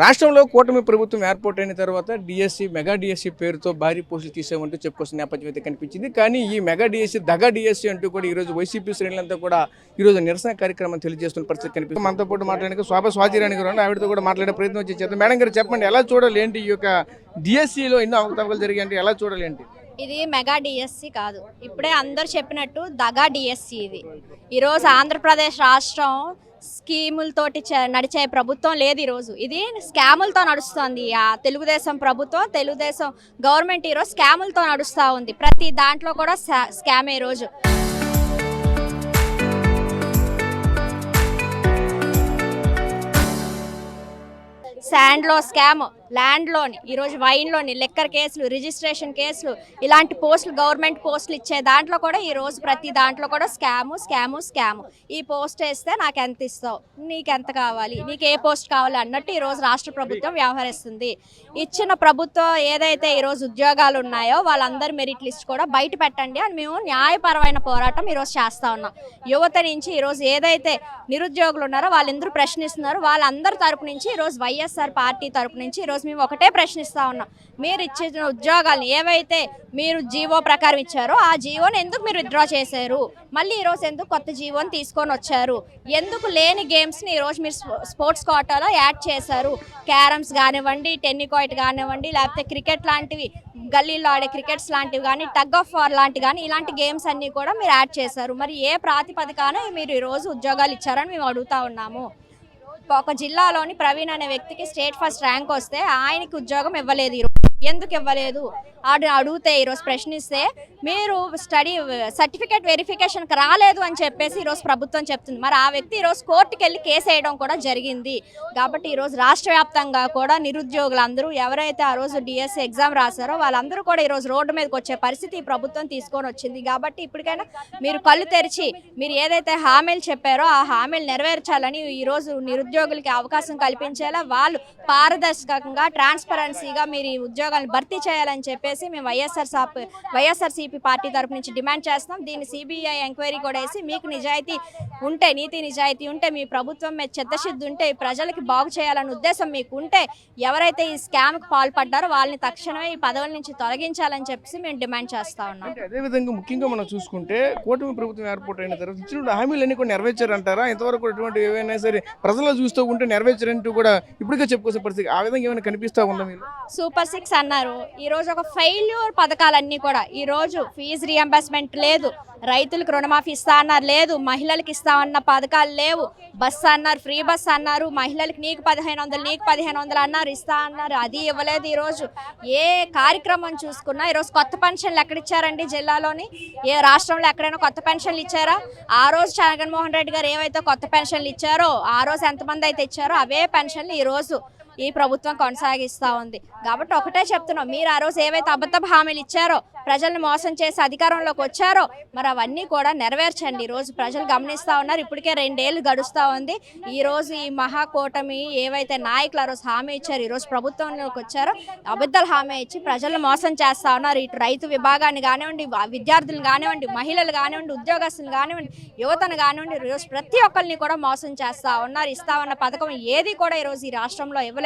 రాష్ట్రంలో కూటమి ప్రభుత్వం ఏర్పాటైన తర్వాత డిఎస్సి మెగా డిఎస్సి పేరుతో భారీ పోస్టులు తీసామంటూ చెప్పుకొస్తున్న నేపథ్యం అయితే కనిపించింది. కానీ ఈ మెగా డిఎస్సి దగా డిఎస్సి అంటూ కూడా ఈరోజు వైసీపీ శ్రేణులంతా కూడా ఈరోజు నిరసన కార్యక్రమం తెలియజేస్తున్న పరిస్థితి కనిపిస్తుంది. మనతో పాటు మాట్లాడడానికి స్వాతిరాణి గారు ఆవిడతో కూడా మాట్లాడే ప్రయత్నం చేద్దాం. మేడం గారు చెప్పండి, ఎలా చూడాలి ఏంటి ఈ యొక్క డిఎస్సిలో ఎన్నో అవకతవకలు జరిగాయంటే ఎలా చూడాలి ఏంటి? ఇది మెగా డిఎస్సి కాదు, ఇప్పుడే అందరు చెప్పినట్టు దగా డిఎస్సి. ఇది ఈరోజు ఆంధ్రప్రదేశ్ రాష్ట్రం స్కీములతోటి నడిచే ప్రభుత్వం లేదు. ఈరోజు ఇది స్కాములతో నడుస్తుంది. ఆ తెలుగుదేశం ప్రభుత్వం, తెలుగుదేశం గవర్నమెంట్ ఈరోజు స్కాములతో నడుస్తూ ఉంది. ప్రతి దాంట్లో కూడా స్కామే ఈరోజు. శాండ్లో స్కామ్, ల్యాండ్లోని, ఈరోజు వైన్లోని, లెక్కర్ కేసులు, రిజిస్ట్రేషన్ కేసులు, ఇలాంటి పోస్టులు, గవర్నమెంట్ పోస్టులు ఇచ్చే దాంట్లో కూడా ఈరోజు ప్రతి దాంట్లో కూడా స్కాము. ఈ పోస్ట్ వేస్తే నాకు ఎంత ఇస్తావు, నీకు ఎంత కావాలి, నీకు ఏ పోస్ట్ కావాలి అన్నట్టు ఈరోజు రాష్ట్ర ప్రభుత్వం వ్యవహరిస్తుంది. ఇచ్చిన ప్రభుత్వం ఏదైతే ఈరోజు ఉద్యోగాలు ఉన్నాయో వాళ్ళందరి మెరిట్ లిస్ట్ కూడా బయట పెట్టండి అని మేము న్యాయపరమైన పోరాటం ఈరోజు చేస్తూ ఉన్నాం. యువత నుంచి ఈరోజు ఏదైతే నిరుద్యోగులు ఉన్నారో వాళ్ళందరూ ప్రశ్నిస్తున్నారు. వాళ్ళందరి తరపు నుంచి ఈరోజు వైఎస్ఆర్ పార్టీ తరపు నుంచి ఈరోజు మేము ఒకటే ప్రశ్నిస్తూ ఉన్నాం. మీరు ఇచ్చిన ఉద్యోగాలను ఏవైతే మీరు జీవో ప్రకారం ఇచ్చారో ఆ జీవోని ఎందుకు మీరు విత్డ్రా చేశారు? మళ్ళీ ఈరోజు ఎందుకు కొత్త జీవోని తీసుకొని వచ్చారు? ఎందుకు లేని గేమ్స్ని ఈరోజు మీరు స్పోర్ట్స్ కోటాలో యాడ్ చేశారు? క్యారమ్స్ కానివ్వండి, టెన్నికాయిట్ కానివ్వండి, లేకపోతే క్రికెట్ లాంటివి, గల్లీలో ఆడే క్రికెట్స్ లాంటివి కానీ, టగ్ ఆఫ్ వార్ లాంటివి కానీ, ఇలాంటి గేమ్స్ అన్నీ కూడా మీరు యాడ్ చేశారు. మరి ఏ ప్రాతిపదికన మీరు ఈరోజు ఉద్యోగాలు ఇచ్చారని మేము అడుగుతా ఉన్నాము. ఒక జిల్లాలోని ప్రవీణ్ అనే వ్యక్తికి స్టేట్ ఫస్ట్ ర్యాంక్ వస్తే ఆయనకి ఉద్యోగం ఇవ్వలేదు. ఈరోజు ఎందుకు ఇవ్వలేదు అడిగితే, ఈరోజు ప్రశ్నిస్తే మీరు స్టడీ సర్టిఫికేట్ వెరిఫికేషన్కి రాలేదు అని చెప్పేసి ఈరోజు ప్రభుత్వం చెప్తుంది. మరి ఆ వ్యక్తి ఈరోజు కోర్టుకు వెళ్ళి కేసు వేయడం కూడా జరిగింది. కాబట్టి ఈరోజు రాష్ట్ర వ్యాప్తంగా కూడా నిరుద్యోగులందరూ ఎవరైతే ఆ రోజు డిఎస్సి ఎగ్జామ్ రాశారో వాళ్ళందరూ కూడా ఈరోజు రోడ్డు మీదకి వచ్చే పరిస్థితి ఈ ప్రభుత్వం తీసుకొని వచ్చింది. కాబట్టి ఇప్పటికైనా మీరు కళ్ళు తెరిచి మీరు ఏదైతే హామీలు చెప్పారో ఆ హామీలు నెరవేర్చాలని, ఈరోజు నిరుద్యోగులకి అవకాశం కల్పించేలా వాళ్ళు పారదర్శకంగా, ట్రాన్స్పరెన్సీగా మీరు ఈ ఉద్యోగాలను భర్తీ చేయాలని చెప్పేసి మేము వైఎస్ఆర్సీపీ పార్టీ తరపు నుంచి డిమాండ్ చేస్తున్నాం. దీన్ని సిబిఐ ఎంక్వైరీ కూడా వేసి మీకు నిజాయితీ ఉంటే, నీతి నిజాయితీ ఉంటే, మీ ప్రభుత్వం మీద చిత్తశుద్ధి ఉంటే, ప్రజలకి బాగు చేయాలనే ఉద్దేశం మీకు ఉంటే, ఎవరైతే ఈ స్కామ్కి పాల్పడ్డారో వాళ్ళని తక్షణమే ఈ పదవుల నుంచి తొలగించాలని చెప్పేసి మేము డిమాండ్ చేస్తా ఉన్నాం. అదేవిధంగా ముఖ్యంగా మనం చూసుకుంటే కూటమి ప్రభుత్వం ఏర్పాటు అయిన తర్వాత ఇచ్చిన హామీలన్నీ కూడా నెరవేర్చారంటారా? ఇంతవరకు ఎటువంటి ఏవైనా సరే ప్రజలు చూస్తూ ఉంటే నెరవేర్చారంటూ కూడా ఇప్పటికే చెప్పుకోసే పరిస్థితి ఆ విధంగా ఏమైనా కనిపిస్తూ ఉందా? మీరు సూపర్ 6 అన్నారు. ఈరోజు ఒక ఫెయిల్యూర్ పథకాలన్నీ కూడా, ఈరోజు ఫీజు రియంబర్స్మెంట్ లేదు, రైతులకు రుణమాఫీ ఇస్తా అన్నారు లేదు, మహిళలకు ఇస్తామన్న పథకాలు లేవు, బస్సు అన్నారు, ఫ్రీ బస్ అన్నారు, మహిళలకు నీకు 1500 నీకు 1500 అన్నారు, ఇస్తా అన్నారు, అది ఇవ్వలేదు. ఈరోజు ఏ కార్యక్రమం చూసుకున్నా ఈరోజు కొత్త పెన్షన్లు ఎక్కడిచ్చారండి? జిల్లాలోని ఏ రాష్ట్రంలో ఎక్కడైనా కొత్త పెన్షన్లు ఇచ్చారా? ఆ రోజు జగన్మోహన్ రెడ్డి గారు ఏవైతే కొత్త పెన్షన్లు ఇచ్చారో, ఆ రోజు ఎంతమంది అయితే ఇచ్చారో అవే పెన్షన్లు ఈరోజు ఈ ప్రభుత్వం కొనసాగిస్తూ ఉంది. కాబట్టి ఒకటే చెప్తున్నాం, మీరు ఆ రోజు ఏవైతే అబద్ధపు హామీలు ఇచ్చారో, ప్రజల్ని మోసం చేసి అధికారంలోకి వచ్చారో, మరి అవన్నీ కూడా నెరవేర్చండి. ఈరోజు ప్రజలు గమనిస్తూ ఉన్నారు. ఇప్పటికే 2 ఏళ్ళు గడుస్తూ ఉంది. ఈరోజు ఈ మహాకూటమి ఏవైతే నాయకులు ఆ రోజు హామీ ఇచ్చారు, ఈరోజు ప్రభుత్వంలోకి వచ్చారో అబద్ధాలు హామీ ఇచ్చి ప్రజలను మోసం చేస్తూ ఉన్నారు. ఇటు రైతు విభాగాన్ని కానివ్వండి, విద్యార్థులు కానివ్వండి, మహిళలు కానివ్వండి, ఉద్యోగస్తులు కానివ్వండి, యువతను కానివ్వండి, ఈరోజు ప్రతి ఒక్కరిని కూడా మోసం చేస్తూ ఉన్నారు. ఇస్తామన్న పథకం ఏది కూడా ఈరోజు ఈ రాష్ట్రంలో ఇవ్వలేదు.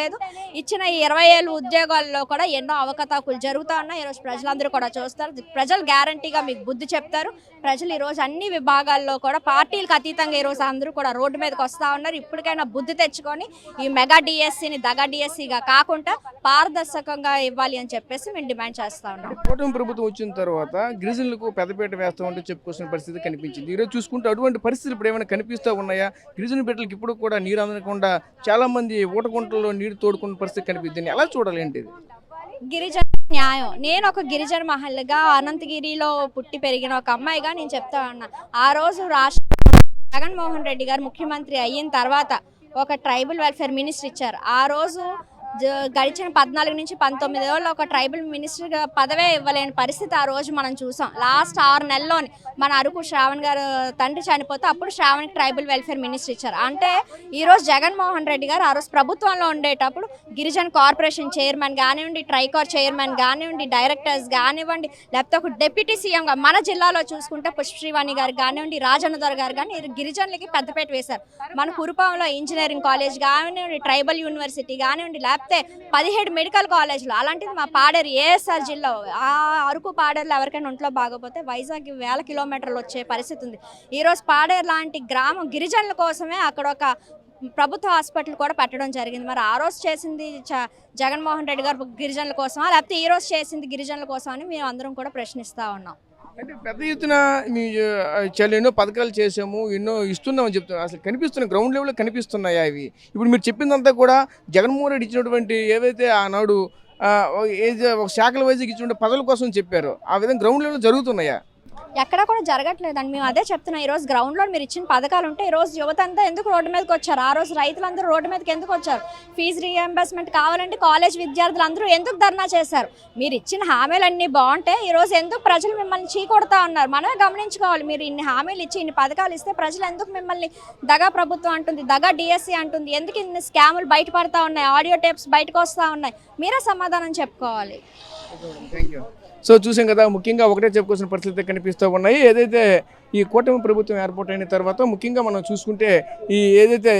ఇచ్చిన ఈ 20 ఏళ్ళు ఉద్యోగాల్లో కూడా ఎన్నో అవకతవకలు జరుగుతూ ఉన్నాయి. ఈరోజు ప్రజలందరూ కూడా చూస్తారు. ప్రజలు గ్యారంటీగా మీకు బుద్ధి చెప్తారు. ప్రజలు ఈరోజు అన్ని విభాగాల్లో కూడా పార్టీలకు అతీతంగా ఈరోజు అందరూ కూడా రోడ్డు మీదకి వస్తూ ఉన్నారు. ఇప్పటికైనా బుద్ధి తెచ్చుకొని ఈ మెగా డిఎస్సిని దగా డిఎస్సిగా కాకుండా పారదర్శకంగా ఇవ్వాలి అని చెప్పేసి మేము డిమాండ్ చేస్తూ ఉన్నాం. కూటమి ప్రభుత్వం వచ్చిన తర్వాత గిరిజనులకు పెద్దపీట వేస్తామంటూ చెప్పుకోవాల్సిన పరిస్థితి కనిపించింది. ఈరోజు చూసుకుంటే అటువంటి పరిస్థితులు ఇప్పుడు ఏమైనా కనిపిస్తూ ఉన్నాయా? గిరిజన బిడ్డలకు ఇప్పుడు కూడా నీరు అందకుండా చాలా మంది ఊటకుంటలో నీరు తోడుకున్న పరిస్థితి కనిపిస్తుంది. ఎలా చూడాలి ఏంటిది? గిరిజన న్యాయం. నేను ఒక గిరిజన మహిళగా, అనంతగిరిలో పుట్టి పెరిగిన ఒక అమ్మాయిగా నేను చెప్తా ఉన్నా. ఆ రోజు జగన్మోహన్ రెడ్డి గారు ముఖ్యమంత్రి అయిన తర్వాత ఒక ట్రైబల్ వెల్ఫేర్ మినిస్టర్ ఇచ్చారు. ఆ రోజు గడిచిన 14 నుంచి 19 ఏళ్ళు ఒక ట్రైబల్ మినిస్టర్ పదవే ఇవ్వలేని పరిస్థితి ఆ రోజు మనం చూసాం. లాస్ట్ 6 నెలల్లోని మన అరకు శ్రావణ్ గారు తండ్రి చనిపోతే అప్పుడు శ్రావణ్కి ట్రైబల్ వెల్ఫేర్ మినిస్టర్ ఇచ్చారు. అంటే ఈరోజు జగన్మోహన్ రెడ్డి గారు ఆ రోజు ప్రభుత్వంలో ఉండేటప్పుడు గిరిజన కార్పొరేషన్ చైర్మన్ కానివ్వండి, ట్రైకార్ చైర్మన్ కానివ్వండి, డైరెక్టర్స్ కానివ్వండి, లేకపోతే ఒక డిప్యూటీ సీఎంగా మన జిల్లాలో చూసుకుంటే పుష్పశ్రీవాణి గారు కానివ్వండి, రాజన్నదొర గారు కానీ గిరిజనులకి పెద్దపేట వేశారు. మన కురుపాంలో ఇంజనీరింగ్ కాలేజ్ కానివ్వండి, ట్రైబల్ యూనివర్సిటీ కానివ్వండి, లేకపోతే 17 మెడికల్ కాలేజీలు. అలాంటిది మా పాడేరు ఏఎస్ఆర్ జిల్లా ఆ అరకు పాడేరులో ఎవరికైనా ఒంట్లో బాగోపోతే వైజాగ్ 1000 కిలోమీటర్లు వచ్చే పరిస్థితి ఉంది. ఈరోజు పాడేరు లాంటి గ్రామం గిరిజనుల కోసమే అక్కడ ఒక ప్రభుత్వ హాస్పిటల్ కూడా పెట్టడం జరిగింది. మరి ఆ రోజు చేసింది జగన్మోహన్ రెడ్డి గారు గిరిజనుల కోసమా, లేకపోతే ఈ రోజు చేసింది గిరిజనుల కోసం అని మేము అందరం కూడా ప్రశ్నిస్తూ ఉన్నాం. అంటే పెద్ద ఎత్తున మీ చాలా ఎన్నో పథకాలు చేసాము, ఎన్నో ఇస్తున్నామని చెప్తున్నారు. అసలు కనిపిస్తున్నాయి, గ్రౌండ్ లెవెల్లో కనిపిస్తున్నాయా అవి? ఇప్పుడు మీరు చెప్పిందంతా కూడా జగన్మోహన్ రెడ్డి ఇచ్చినటువంటి ఏవైతే ఆనాడు ఒక శాఖల వైజ్గా ఇచ్చినటువంటి పదవుల కోసం చెప్పారు, ఆ విధంగా గ్రౌండ్ లెవెల్లో జరుగుతున్నాయా? ఎక్కడ కూడా జరగట్లేదండి. మేము అదే చెప్తున్నాం. ఈరోజు గ్రౌండ్లో మీరు ఇచ్చిన పథకాలు ఉంటే ఈరోజు యువత అంతా ఎందుకు రోడ్డు మీదకి వచ్చారు? ఆ రోజు రైతులందరూ రోడ్డు మీదకి ఎందుకు వచ్చారు? ఫీజు రీఎంబర్స్మెంట్ కావాలంటే కాలేజ్ విద్యార్థులు అందరూ ఎందుకు ధర్నా చేశారు? మీరు ఇచ్చిన హామీలన్నీ బాగుంటే ఈరోజు ఎందుకు ప్రజలు మిమ్మల్ని చీకొడతా ఉన్నారు? మనమే గమనించుకోవాలి. మీరు ఇన్ని హామీలు ఇచ్చి ఇన్ని పథకాలు ఇస్తే ప్రజలు ఎందుకు మిమ్మల్ని దగా ప్రభుత్వం అంటుంది, దగా డిఎస్సి అంటుంది, ఎందుకు ఇన్ని స్కాములు బయటపడతా ఉన్నాయి, ఆడియో టేప్స్ బయటకు వస్తూ ఉన్నాయి? మీరే సమాధానం చెప్పుకోవాలి. Thank you. సో చూసాం కదా, ముఖ్యంగా ఒకటే చెప్పుకోవాల్సిన పరిస్థితి కనిపిస్తూ ఉన్నాయి. ఏదైతే ఈ కూటమి ప్రభుత్వం ఏర్పాటైన తర్వాత ముఖ్యంగా మనం చూసుకుంటే ఏదైతే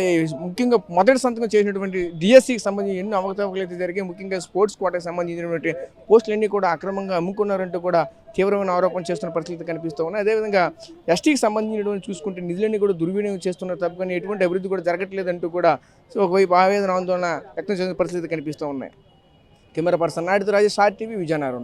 ముఖ్యంగా మొదటి సంతకం చేసినటువంటి డిఎస్సికి సంబంధించి ఎన్నో అవకతవకలు అయితే జరిగాయి. ముఖ్యంగా స్పోర్ట్స్ కోటాకి సంబంధించినటువంటి పోస్టులన్నీ కూడా అక్రమంగా అమ్ముకున్నారంటూ కూడా తీవ్రమైన ఆరోపణ చేస్తున్న పరిస్థితి కనిపిస్తూ ఉన్నాయి. అదేవిధంగా ఎస్టీకి సంబంధించినటువంటి చూసుకుంటే నిధులన్నీ కూడా దుర్వినియోగం చేస్తున్నారు తప్ప కానీ ఎటువంటి అభివృద్ధి కూడా జరగట్లేదంటూ కూడా సో ఒకవైపు ఆవేదన ఆందోళన వ్యక్తం చేసిన పరిస్థితి కనిపిస్తూ ఉన్నాయి. కెమెరా పర్సన్ నాయుడుతో రాజేష్, ఆర్టీవీ, విజయనగరం.